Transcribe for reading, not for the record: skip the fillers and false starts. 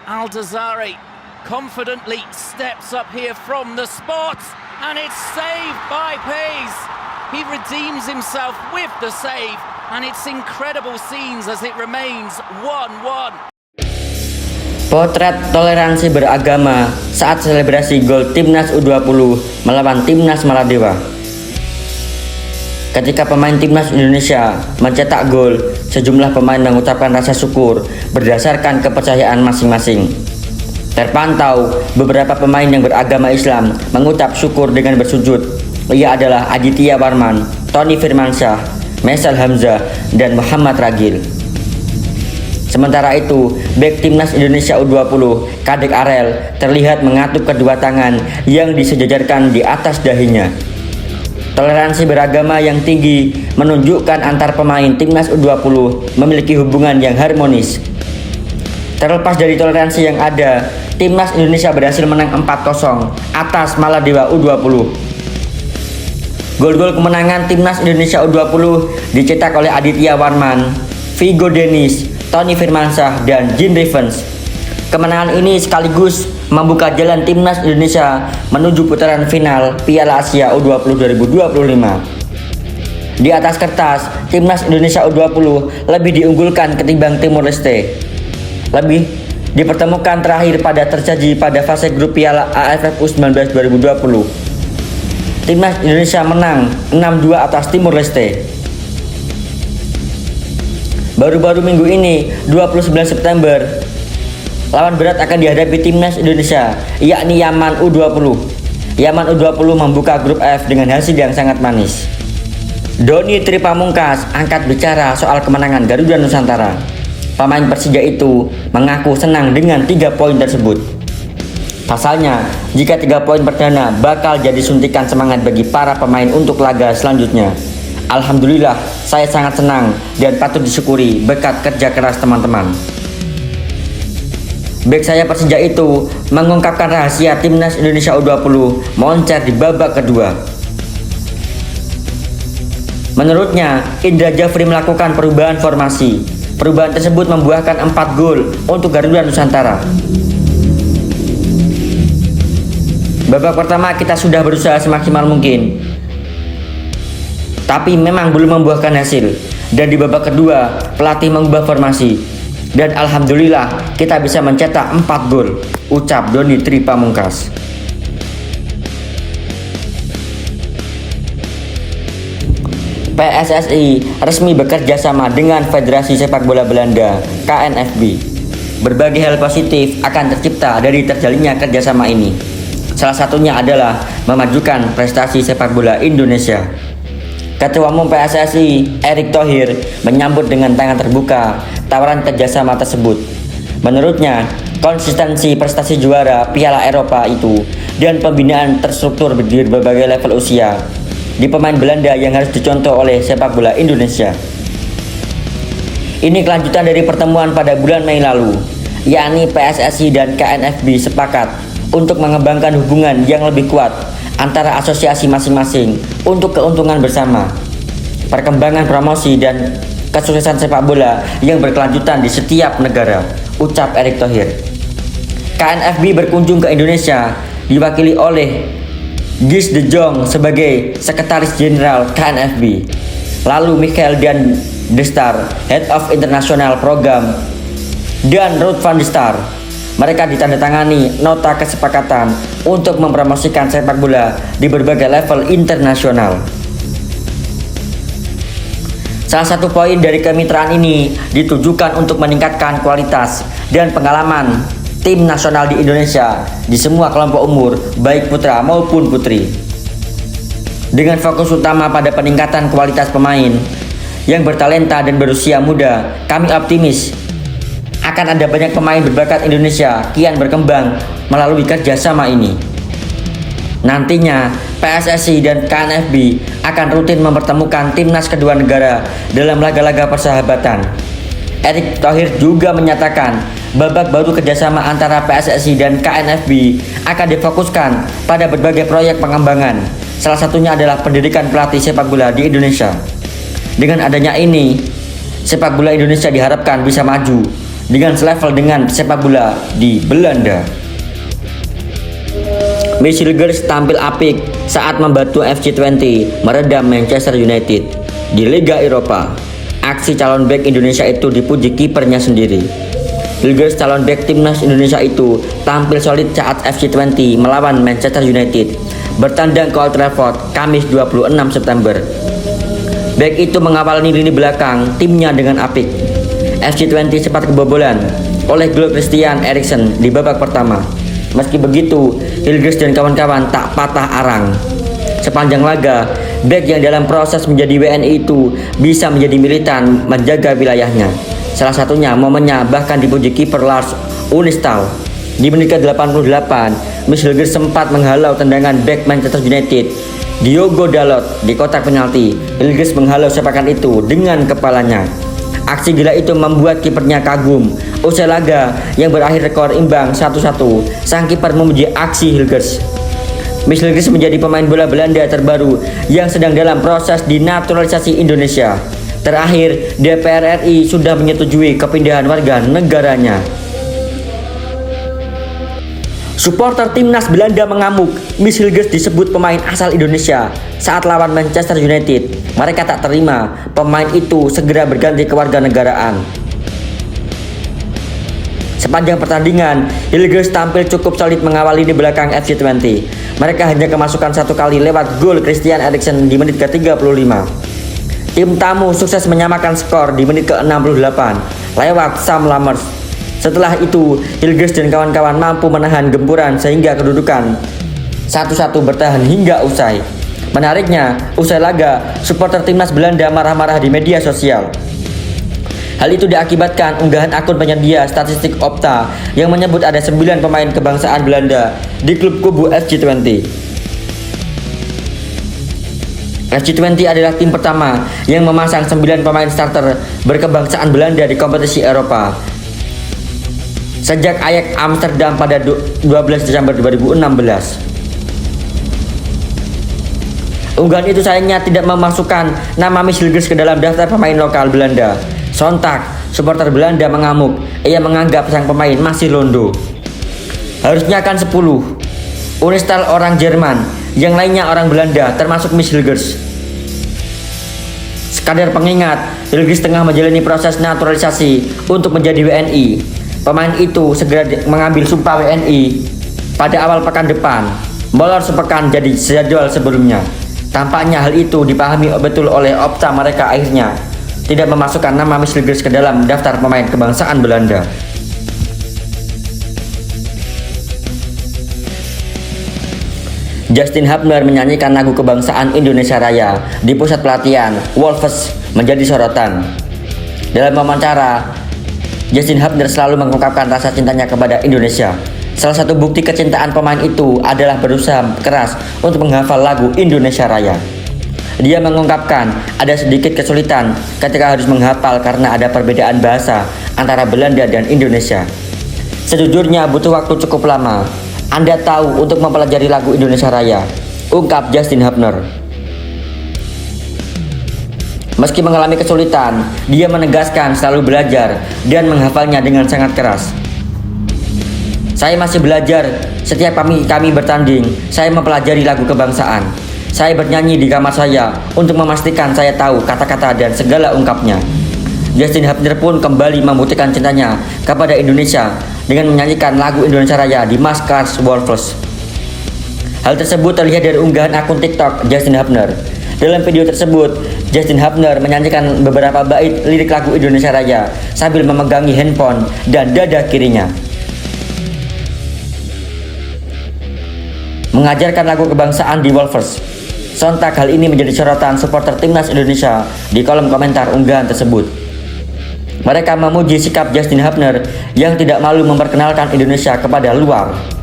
Aldazari confidently steps up here from the spot, and it's saved by Pace. He redeems himself with the save, and it's incredible scenes as it remains 1-1. Potret toleransi beragama saat selebrasi gol Timnas U20 melawan Timnas Maladewa. Ketika pemain Timnas Indonesia mencetak gol, sejumlah pemain mengucapkan rasa syukur berdasarkan kepercayaan masing-masing. Terpantau beberapa pemain yang beragama Islam mengucap syukur dengan bersujud. Ia adalah Aditya Warman, Tony Firmansyah, Mesal Hamzah, dan Muhammad Ragil. Sementara itu, bek Timnas Indonesia U20, Kadek Arel, terlihat mengatuk kedua tangan yang disejajarkan di atas dahinya. Toleransi beragama yang tinggi menunjukkan antar pemain Timnas U20 memiliki hubungan yang harmonis. Terlepas dari toleransi yang ada, Timnas Indonesia berhasil menang 4-0 atas Maladewa U20. Gol-gol kemenangan Timnas Indonesia U20 dicetak oleh Aditya Warman, Vigo Dennis, Tony Firmansyah, dan Jean Revens. Kemenangan ini sekaligus membuka jalan Timnas Indonesia menuju putaran final Piala Asia U20 2025. Di atas kertas, Timnas Indonesia U20 lebih diunggulkan ketimbang Timor Leste. Lebih dipertemukan terakhir pada tersaji pada fase grup Piala AFF U19 2020. Timnas Indonesia menang 6-2 atas Timor Leste. Baru-baru minggu ini, 29 September, lawan berat akan dihadapi Timnas Indonesia, yakni Yaman U20. Yaman U20 membuka grup F dengan hasil yang sangat manis. Doni Tri Pamungkas angkat bicara soal kemenangan Garuda Nusantara. Pemain Persija itu mengaku senang dengan 3 poin tersebut. Pasalnya, jika 3 poin perdana bakal jadi suntikan semangat bagi para pemain untuk laga selanjutnya. Alhamdulillah, saya sangat senang dan patut disyukuri berkat kerja keras teman-teman. Bek saya Persija itu mengungkapkan rahasia Timnas Indonesia U20 moncer di babak kedua. Menurutnya, Indra Jafri melakukan perubahan formasi. Perubahan tersebut membuahkan 4 gol untuk Garuda Nusantara. Babak pertama kita sudah berusaha semaksimal mungkin, tapi memang belum membuahkan hasil. Dan di babak kedua, pelatih mengubah formasi. Dan alhamdulillah kita bisa mencetak 4 gol, ucap Doni Tri Pamungkas. PSSI resmi bekerja sama dengan Federasi Sepak Bola Belanda, KNVB. Berbagai hal positif akan tercipta dari terjalinnya kerjasama ini. Salah satunya adalah memajukan prestasi sepak bola Indonesia. Ketua Umum PSSI, Erick Thohir, menyambut dengan tangan terbuka tawaran kerjasama tersebut. Menurutnya, konsistensi prestasi juara Piala Eropa itu dan pembinaan terstruktur di berbagai level usia di pemain Belanda yang harus dicontoh oleh sepak bola Indonesia. Ini kelanjutan dari pertemuan pada bulan Mei lalu, yakni PSSI dan KNVB sepakat untuk mengembangkan hubungan yang lebih kuat antara asosiasi masing-masing untuk keuntungan bersama, perkembangan promosi dan kesuksesan sepak bola yang berkelanjutan di setiap negara, ucap Erick Thohir. KNVB berkunjung ke Indonesia diwakili oleh Guus de Jong sebagai Sekretaris Jenderal KNVB, lalu Michael Dan De Star, Head of International Program, dan Ruud van der Star. Mereka ditandatangani nota kesepakatan untuk mempromosikan sepak bola di berbagai level internasional. Salah satu poin dari kemitraan ini ditujukan untuk meningkatkan kualitas dan pengalaman tim nasional di Indonesia di semua kelompok umur, baik putra maupun putri. Dengan fokus utama pada peningkatan kualitas pemain yang bertalenta dan berusia muda, kami optimis akan ada banyak pemain berbakat Indonesia kian berkembang melalui kerjasama ini. Nantinya, PSSI dan KNVB akan rutin mempertemukan timnas kedua negara dalam laga-laga persahabatan. Erick Thohir juga menyatakan babak baru kerjasama antara PSSI dan KNVB akan difokuskan pada berbagai proyek pengembangan. Salah satunya adalah pendidikan pelatih sepak bola di Indonesia. Dengan adanya ini, sepak bola Indonesia diharapkan bisa maju dengan selevel dengan sepak bola di Belanda. Miss Hilgers tampil apik saat membantu FC Twente meredam Manchester United di Liga Eropa. Aksi calon bek Indonesia itu dipuji kipernya sendiri. Hilgers calon bek timnas Indonesia itu tampil solid saat FC Twente melawan Manchester United bertandang ke Old Trafford Kamis 26 September. Bek itu mengawali lini belakang timnya dengan apik. FC Twente sempat kebobolan oleh gol Christian Eriksen di babak pertama. Meski begitu, Hilgers dan kawan-kawan tak patah arang. Sepanjang laga, bek yang dalam proses menjadi WNI itu bisa menjadi militan menjaga wilayahnya. Salah satunya momennya bahkan dipuji kiper Lars Unistal. Di menit ke-88, Miss Hilgers sempat menghalau tendangan bek Manchester United Diogo Dalot di kotak penalti. Hilgers menghalau sepakan itu dengan kepalanya. Aksi gila itu membuat kipernya kagum. Usai laga yang berakhir rekor imbang 1-1, sang kiper memuji aksi Hilgers. Miss Hilgers menjadi pemain bola Belanda terbaru yang sedang dalam proses dinaturalisasi Indonesia. Terakhir, DPR RI sudah menyetujui kepindahan warga negaranya. Supporter timnas Belanda mengamuk. Miss Hilgers disebut pemain asal Indonesia saat lawan Manchester United. Mereka tak terima pemain itu segera berganti kewarganegaraan. Sepanjang pertandingan, Hilgers tampil cukup solid mengawali di belakang FC Twente. Mereka hanya kemasukan satu kali lewat gol Christian Eriksen di menit ke-35. Tim tamu sukses menyamakan skor di menit ke-68 lewat Sam Lammers. Setelah itu, Hilgers dan kawan-kawan mampu menahan gempuran sehingga kedudukan 1-1 bertahan hingga usai. Menariknya, usai laga, supporter timnas Belanda marah-marah di media sosial. Hal itu diakibatkan unggahan akun penyedia statistik Opta yang menyebut ada 9 pemain kebangsaan Belanda di klub kubu FC Twente. FC Twente adalah tim pertama yang memasang 9 pemain starter berkebangsaan Belanda di kompetisi Eropa sejak Ajax Amsterdam pada 12 Desember 2016. Unggahan itu sayangnya tidak memasukkan nama Miss Hilgers ke dalam daftar pemain lokal Belanda. Sontak, supporter Belanda mengamuk. Ia menganggap sang pemain masih londo. Harusnya kan 10. Unistal orang Jerman, yang lainnya orang Belanda, termasuk Miss Hilgers. Sekadar pengingat, Hilgers tengah menjalani proses naturalisasi untuk menjadi WNI. Pemain itu segera mengambil sumpah WNI pada awal pekan depan, molor sepekan jadi jadwal sebelumnya. Tampaknya hal itu dipahami betul oleh Opta. Mereka akhirnya tidak memasukkan nama Miss Hilgers ke dalam daftar pemain kebangsaan Belanda. Justin Hubner menyanyikan lagu kebangsaan Indonesia Raya di pusat pelatihan Wolves menjadi sorotan. Dalam wawancara, Justin Hubner selalu mengungkapkan rasa cintanya kepada Indonesia. Salah satu bukti kecintaan pemain itu adalah berusaha keras untuk menghafal lagu Indonesia Raya. Dia mengungkapkan ada sedikit kesulitan ketika harus menghafal karena ada perbedaan bahasa antara Belanda dan Indonesia. Sejujurnya butuh waktu cukup lama. Anda tahu untuk mempelajari lagu Indonesia Raya, ungkap Justin Hubner. Meski mengalami kesulitan, dia menegaskan selalu belajar dan menghafalnya dengan sangat keras. Saya masih belajar. Setiap kami bertanding, saya mempelajari lagu kebangsaan. Saya bernyanyi di kamar saya untuk memastikan saya tahu kata-kata dan segala ungkapnya. Justin Hubner pun kembali membuktikan cintanya kepada Indonesia dengan menyanyikan lagu Indonesia Raya di Maskers Wolves. Hal tersebut terlihat dari unggahan akun TikTok Justin Hubner. Dalam video tersebut, Justin Hubner menyanyikan beberapa bait lirik lagu Indonesia Raya sambil memegangi handphone dan dada kirinya. Mengajarkan lagu kebangsaan di Wolves. Sontak hal ini menjadi sorotan supporter timnas Indonesia di kolom komentar unggahan tersebut. Mereka memuji sikap Justin Hubner yang tidak malu memperkenalkan Indonesia kepada luar.